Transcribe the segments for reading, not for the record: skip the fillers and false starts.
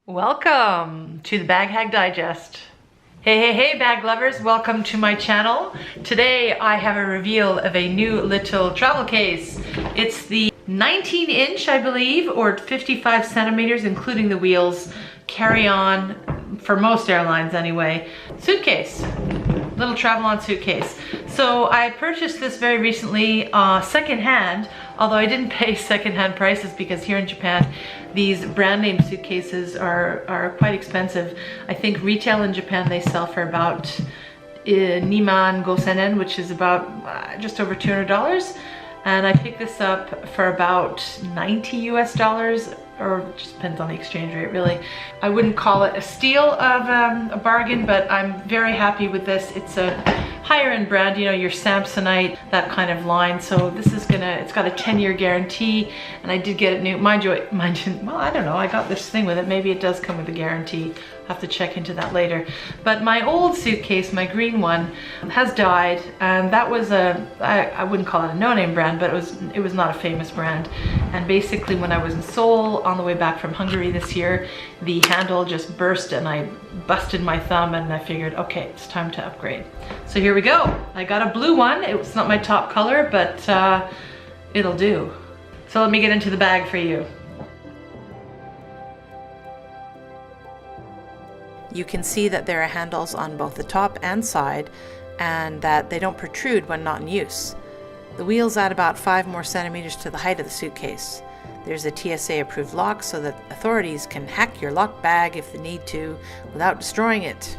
Welcome to the Bag Hag Digest. Hey bag lovers, welcome to my channel. Today I have a reveal of a new little travel case. It's the 19-inch, I believe, or 55 centimeters, including the wheels, carry-on, for most airlines anyway, suitcase. Little travel-on suitcase. So I purchased this very recently, secondhand, although I didn't pay secondhand prices because here in Japan, these brand name suitcases are quite expensive. I think retail in Japan, they sell for about niman gosen yen, which is about just over $200. And I picked this up for about 90 US dollars, or it just depends on the exchange rate really. I wouldn't call it a steal of a bargain, but I'm very happy with this. It's a higher end brand, you know, your Samsonite, that kind of line. So this is it's got a 10-year guarantee, and I did get it new. Mind you, well, I don't know, I got this thing with it. Maybe it does come with a guarantee. I'll have to check into that later. But my old suitcase, my green one, has died, and that was I wouldn't call it a no-name brand, but it was not a famous brand. And basically when I was in Seoul on the way back from Hungary this year, the handle just burst and I busted my thumb, and I figured, okay, it's time to upgrade. So here we go. I got a blue one. It's not my top color, but it'll do. So let me get into the bag for you. You can see that there are handles on both the top and side, and that they don't protrude when not in use. The wheels add about 5 more centimeters to the height of the suitcase. There's a TSA approved lock so that authorities can hack your locked bag if they need to without destroying it.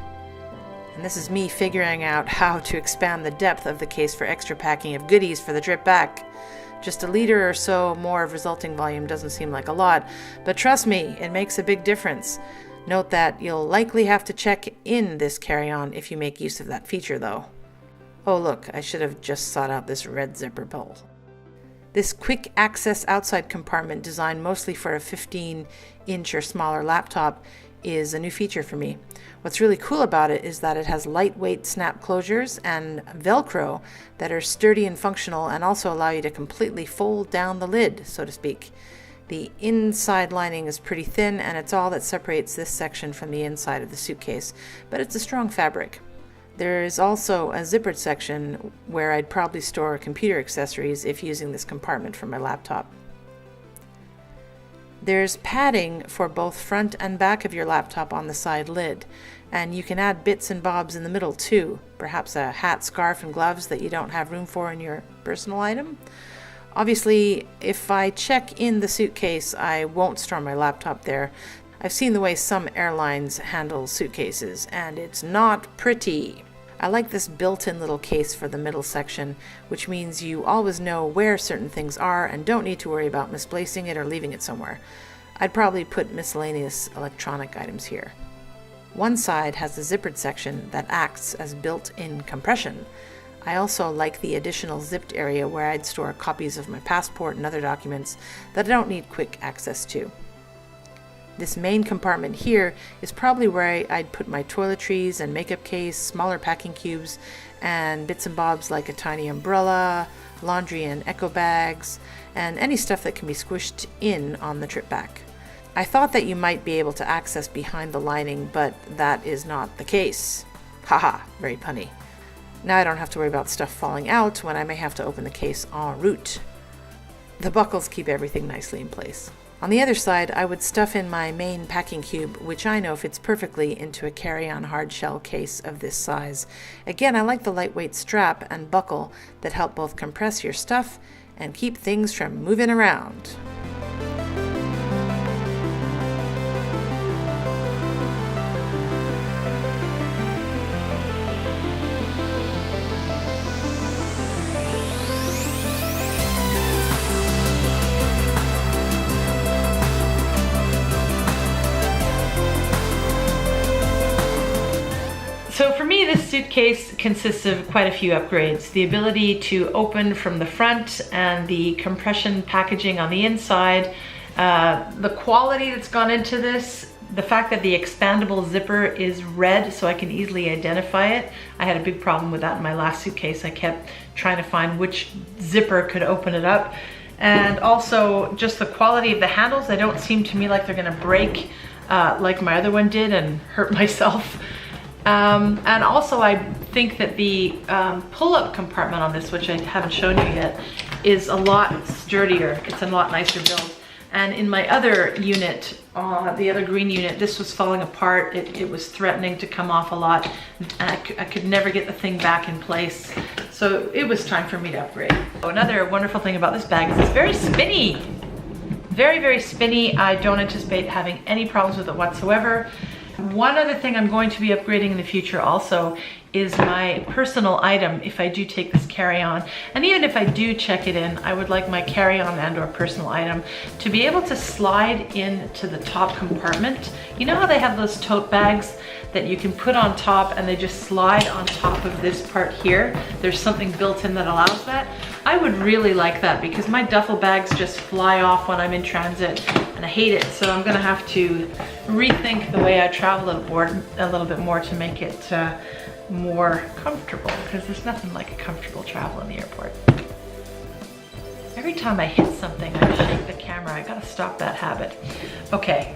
And this is me figuring out how to expand the depth of the case for extra packing of goodies for the trip back. Just a liter or so more of resulting volume doesn't seem like a lot, but trust me, it makes a big difference. Note that you'll likely have to check in this carry-on if you make use of that feature though. Oh look, I should have just sought out this red zipper pull. This quick access outside compartment, designed mostly for a 15-inch or smaller laptop, is a new feature for me. What's really cool about it is that it has lightweight snap closures and Velcro that are sturdy and functional, and also allow you to completely fold down the lid, so to speak. The inside lining is pretty thin, and it's all that separates this section from the inside of the suitcase, but it's a strong fabric. There is also a zippered section where I'd probably store computer accessories if using this compartment for my laptop. There's padding for both front and back of your laptop on the side lid, and you can add bits and bobs in the middle too, perhaps a hat, scarf, and gloves that you don't have room for in your personal item. Obviously, if I check in the suitcase, I won't store my laptop there. I've seen the way some airlines handle suitcases, and it's not pretty. I like this built-in little case for the middle section, which means you always know where certain things are and don't need to worry about misplacing it or leaving it somewhere. I'd probably put miscellaneous electronic items here. One side has the zippered section that acts as built-in compression. I also like the additional zipped area where I'd store copies of my passport and other documents that I don't need quick access to. This main compartment here is probably where I'd put my toiletries and makeup case, smaller packing cubes, and bits and bobs like a tiny umbrella, laundry and eco bags, and any stuff that can be squished in on the trip back. I thought that you might be able to access behind the lining, but that is not the case. Haha, very punny. Now I don't have to worry about stuff falling out when I may have to open the case en route. The buckles keep everything nicely in place. On the other side, I would stuff in my main packing cube, which I know fits perfectly into a carry-on hard shell case of this size. Again, I like the lightweight strap and buckle that help both compress your stuff and keep things from moving around. So for me, this suitcase consists of quite a few upgrades. The ability to open from the front and the compression packaging on the inside. The quality that's gone into this, the fact that the expandable zipper is red so I can easily identify it. I had a big problem with that in my last suitcase. I kept trying to find which zipper could open it up. And also just the quality of the handles. They don't seem to me like they're gonna break like my other one did and hurt myself. And also I think that the pull-up compartment on this, which I haven't shown you yet, is a lot sturdier. It's a lot nicer build. And in my other unit, the other green unit, this was falling apart. It was threatening to come off a lot. And I could never get the thing back in place. So it was time for me to upgrade. Another wonderful thing about this bag is it's very spinny. Very, very spinny. I don't anticipate having any problems with it whatsoever. One other thing I'm going to be upgrading in the future also is my personal item if I do take this carry-on. And even if I do check it in, I would like my carry-on and or personal item to be able to slide into the top compartment. You know how they have those tote bags that you can put on top and they just slide on top of this part here? There's something built in that allows that. I would really like that because my duffel bags just fly off when I'm in transit and I hate it. So I'm gonna have to rethink the way I travel a little bit more to make it more comfortable, because there's nothing like a comfortable travel in the airport. Every time I hit something, I shake the camera. I gotta stop that habit. Okay,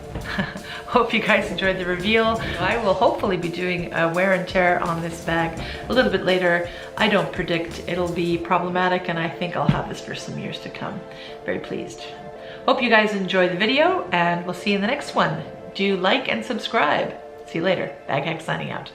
hope you guys enjoyed the reveal. I will hopefully be doing a wear and tear on this bag a little bit later. I don't predict it'll be problematic, and I think I'll have this for some years to come. Very pleased. Hope you guys enjoy the video, and we'll see you in the next one. Do like and subscribe. See you later. Bag Hack signing out.